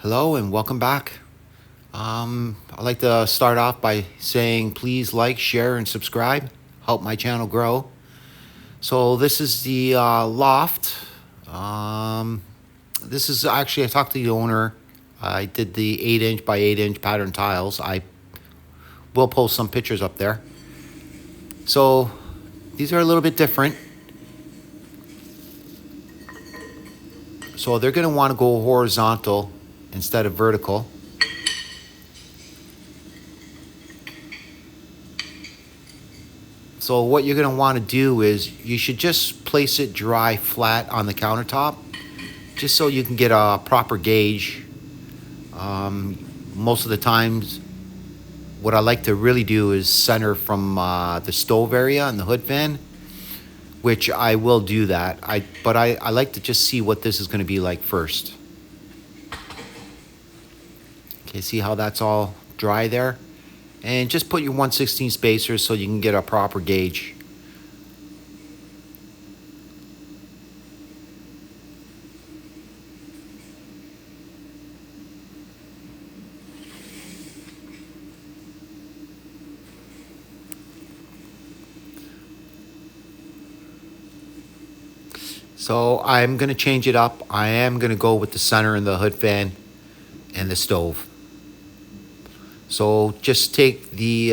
Hello and welcome back. I'd like to start off by saying please like, share, and subscribe. Help my channel grow. So this is the Loft. This is actually, I talked to the owner. I did the 8-inch by 8-inch pattern tiles. I will post some pictures up there. So these are a little bit different. So they're going to want to go horizontal instead of vertical. So what you're going to want to do is you should just place it dry flat on the countertop just so you can get a proper gauge. Most of the times what I like to really do is center from the stove area and the hood fan, which I will do that. But I like to just see what this is going to be like first. Okay, see how that's all dry there? And just put your 1/16 spacers so you can get a proper gauge. So I'm going to change it up. I am going to go with the center and the hood fan and the stove. So just take the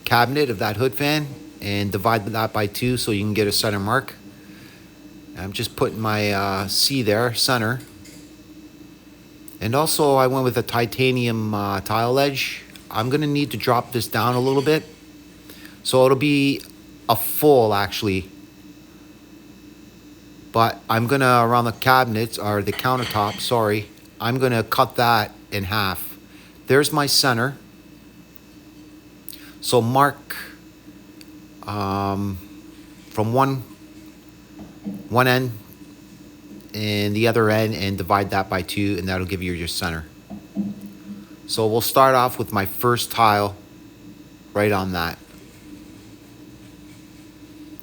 cabinet of that hood fan and divide that by 2 so you can get a center mark. I'm just putting my C there, center. And also I went with a titanium tile edge. I'm going to need to drop this down a little bit. So it'll be a full actually. But I'm going to, around the cabinets, or the countertop, sorry, I'm going to cut that in half. There's my center. So mark from one end and the other end and divide that by 2, and that'll give you your center. So we'll start off with my first tile right on that.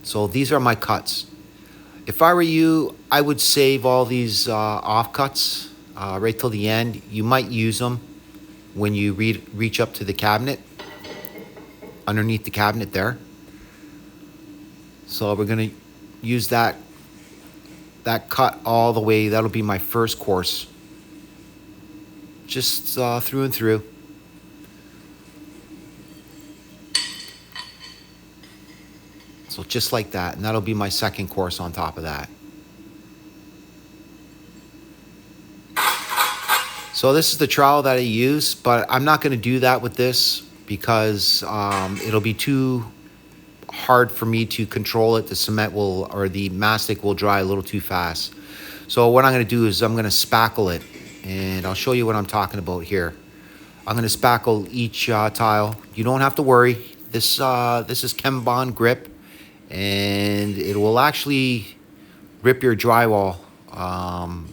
So these are my cuts. If I were you, I would save all these offcuts right till the end. You might use them when you reach up to the cabinet, underneath the cabinet there. So we're going to use that cut all the way. That'll be my first course, just through and through. So just like that, and that'll be my second course on top of that. So this is the trowel that I use, but I'm not going to do that with this because it'll be too hard for me to control it. The cement will, or the mastic will dry a little too fast. So what I'm going to do is I'm going to spackle it, and I'll show you what I'm talking about here. I'm going to spackle each tile. You don't have to worry. This is Chem Bond grip, and it will actually rip your drywall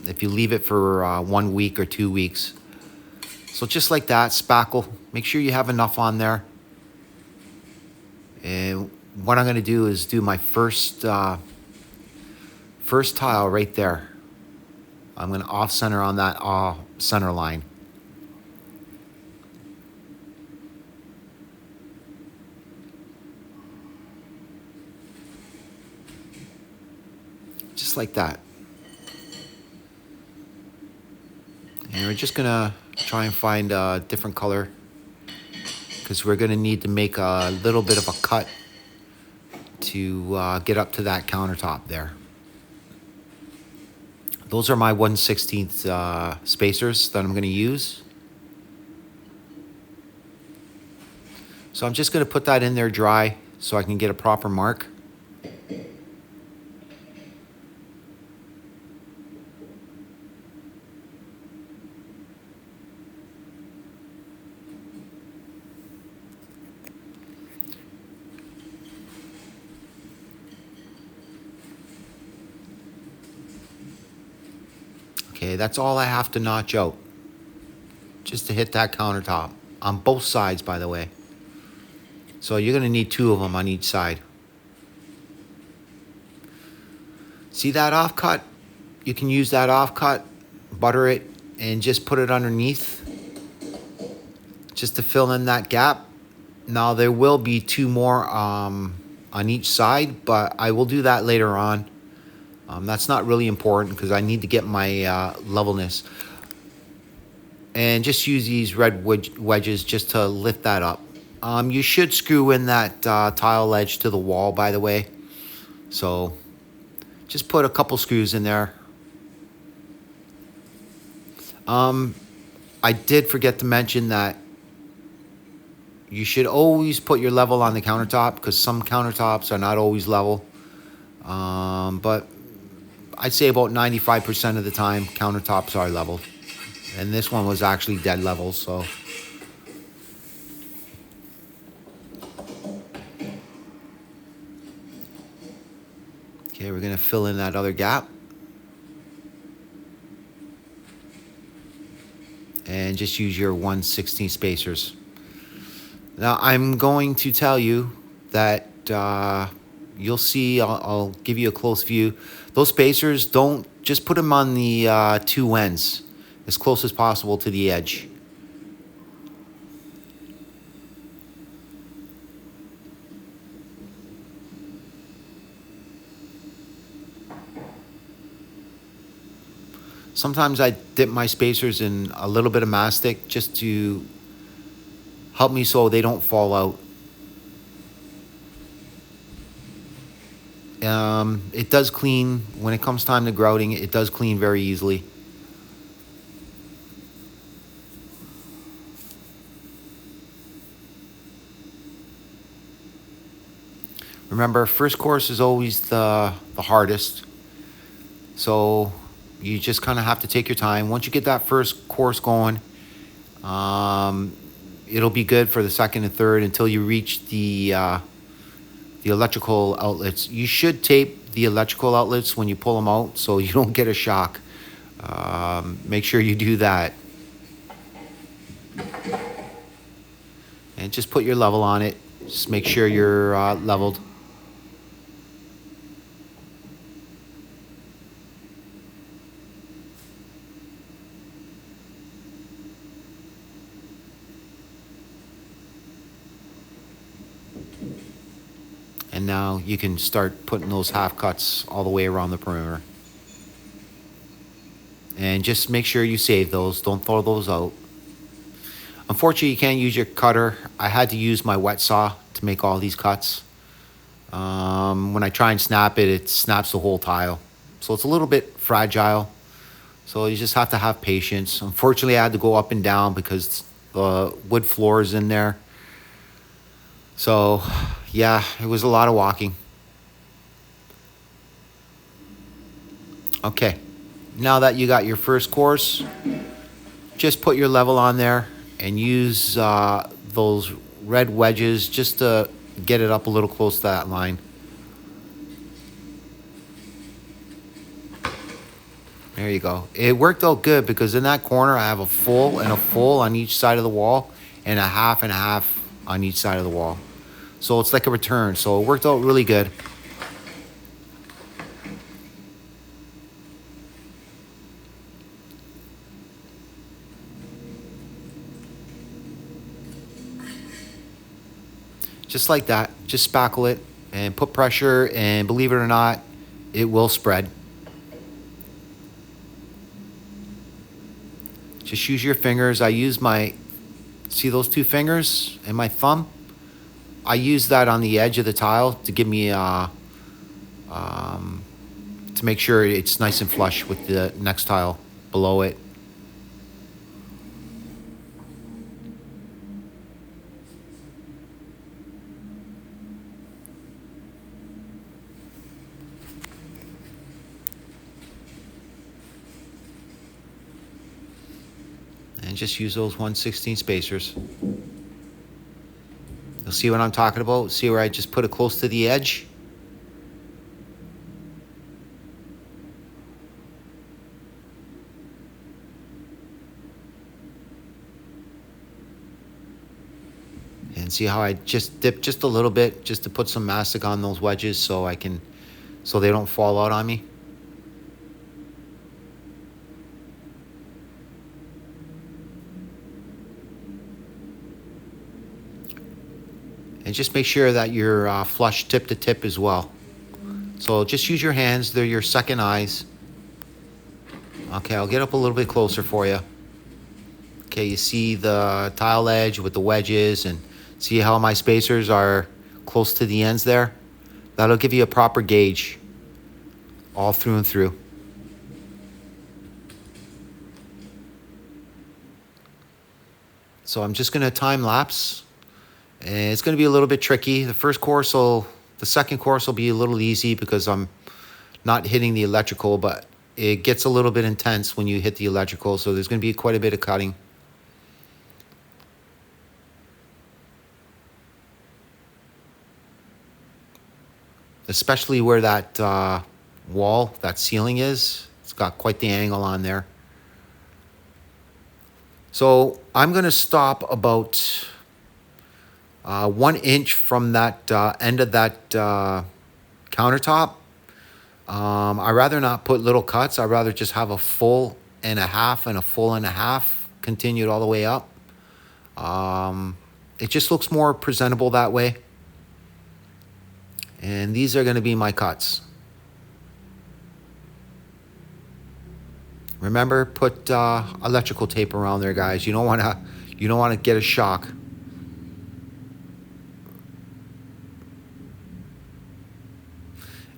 if you leave it for 1 week or 2 weeks. So just like that, spackle. Make sure you have enough on there. And what I'm going to do is do my first tile right there. I'm going to off center on that center line. Just like that. And we're just gonna try and find a different color because we're gonna need to make a little bit of a cut to get up to that countertop there. Those are my 1/16 spacers that I'm gonna use. So I'm just gonna put that in there dry so I can get a proper mark. Okay, that's all I have to notch out, just to hit that countertop, on both sides, by the way. So you're going to need 2 of them on each side. See that offcut? You can use that offcut, butter it, and just put it underneath just to fill in that gap. Now there will be two more on each side, but I will do that later on. That's not really important because I need to get my levelness. And just use these red wedges just to lift that up. You should screw in that tile edge to the wall, by the way. So just put a couple screws in there. I did forget to mention that you should always put your level on the countertop because some countertops are not always level. But I'd say about 95% of the time countertops are level. And this one was actually dead level, so. Okay, we're gonna fill in that other gap. And just use your 1/16 spacers. Now I'm going to tell you that you'll see, I'll give you a close view. Those spacers, don't, just put them on the two ends as close as possible to the edge. Sometimes I dip my spacers in a little bit of mastic just to help me so they don't fall out. It does clean, when it comes time to grouting, it does clean very easily. Remember, first course is always the hardest. So you just kind of have to take your time. Once you get that first course going, it'll be good for the second and third until you reach the electrical outlets. You should tape the electrical outlets when you pull them out so you don't get a shock. Make sure you do that. And just put your level on it. Just make sure you're leveled. And now you can start putting those half cuts all the way around the perimeter. And just make sure you save those. Don't throw those out. Unfortunately, you can't use your cutter. I had to use my wet saw to make all these cuts. When I try and snap it, it snaps the whole tile. So it's a little bit fragile. So you just have to have patience. Unfortunately, I had to go up and down because the wood floor is in there. So yeah, it was a lot of walking. Okay, now that you got your first course, just put your level on there and use those red wedges just to get it up a little close to that line. There you go. It worked out good because in that corner I have a full and a full on each side of the wall and a half on each side of the wall. So it's like a return. So it worked out really good. Just like that. Just spackle it and put pressure, and believe it or not, it will spread. Just use your fingers. I use my, see those two fingers and my thumb? I use that on the edge of the tile to give me to make sure it's nice and flush with the next tile below it. And just use those 1/16 spacers. You'll see what I'm talking about. See where I just put it close to the edge? And see how I just dip just a little bit just to put some mastic on those wedges so they don't fall out on me. And just make sure that you're flush tip to tip as well. So just use your hands. They're your second eyes. Okay, I'll get up a little bit closer for you. Okay, you see the tile edge with the wedges, and see how my spacers are close to the ends there? That'll give you a proper gauge all through and through. So I'm just going to time lapse, and it's going to be a little bit tricky. The second course will be a little easy because I'm not hitting the electrical, but it gets a little bit intense when you hit the electrical, so there's going to be quite a bit of cutting. Especially where that wall, that ceiling is. It's got quite the angle on there. So I'm going to stop about 1 inch from that end of that countertop. I'd rather not put little cuts. I'd rather just have a full and a half and a full and a half continued all the way up. It just looks more presentable that way. And these are going to be my cuts. Remember, put electrical tape around there, guys. You don't want to get a shock.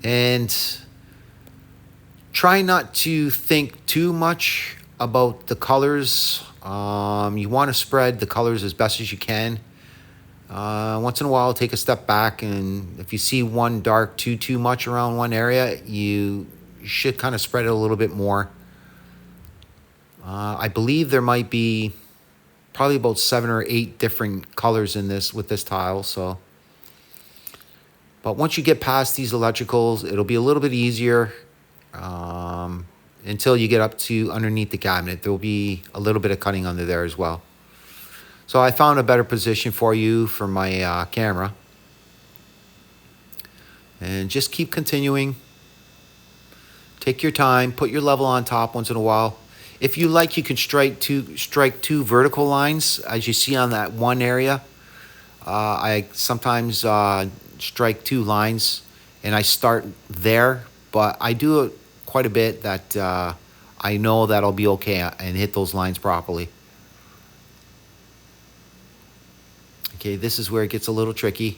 And try not to think too much about the colors. You want to spread the colors as best as you can. Once in a while, take a step back, and if you see one dark too much around one area, you should kind of spread it a little bit more. I believe there might be probably about 7 or 8 different colors in this with this tile. So, but once you get past these electricals, it'll be a little bit easier until you get up to underneath the cabinet. There'll be a little bit of cutting under there as well. So I found a better position for you for my camera. And just keep continuing. Take your time. Put your level on top once in a while. If you like, you can strike two vertical lines, as you see on that one area. I sometimes strike 2 lines, and I start there. But I do it quite a bit that I know that I'll be okay and hit those lines properly. Okay, this is where it gets a little tricky.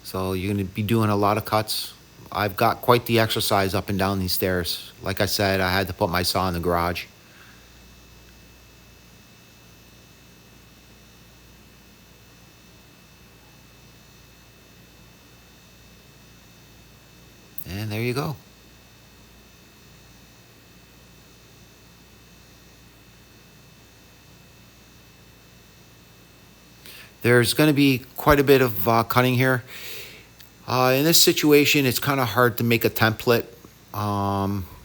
So you're going to be doing a lot of cuts. I've got quite the exercise up and down these stairs. Like I said, I had to put my saw in the garage. And there you go. There's going to be quite a bit of cutting here. In this situation, it's kind of hard to make a template.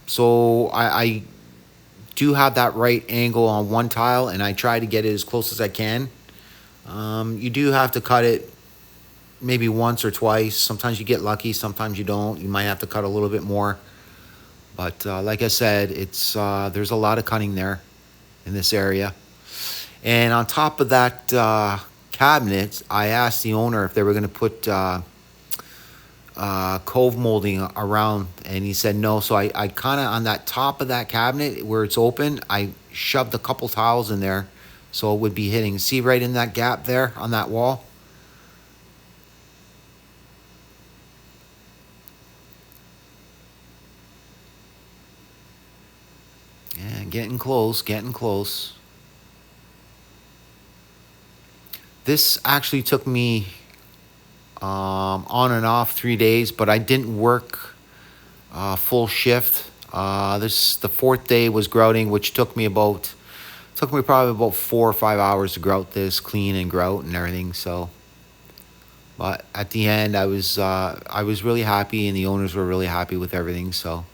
So I do have that right angle on one tile, and I try to get it as close as I can. You do have to cut it maybe once or twice. Sometimes you get lucky, sometimes you don't. You might have to cut a little bit more. But like I said, it's there's a lot of cutting there in this area. And on top of that cabinet, I asked the owner if they were going to put cove molding around, and he said no. So I kind of, on that top of that cabinet where it's open, I shoved a couple tiles in there so it would be hitting. See right in that gap there on that wall? Yeah, getting close, getting close. This actually took me on and off 3 days, but I didn't work full shift. The 4th day was grouting, which took me probably about 4 or 5 hours to grout this, clean and grout and everything. So, but at the end, I was really happy, and the owners were really happy with everything. So.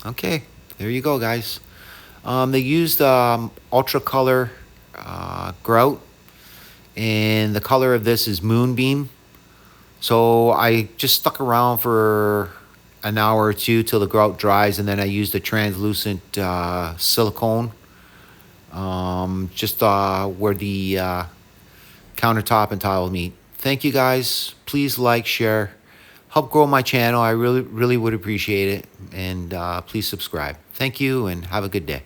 Okay, there you go, guys. They used ultra color grout, and the color of this is Moonbeam. So I just stuck around for an hour or two till the grout dries, and then I use the translucent silicone just where the countertop and tile meet. Thank you guys. Please like, share, help grow my channel. I really would appreciate it. And please subscribe. Thank you and have a good day.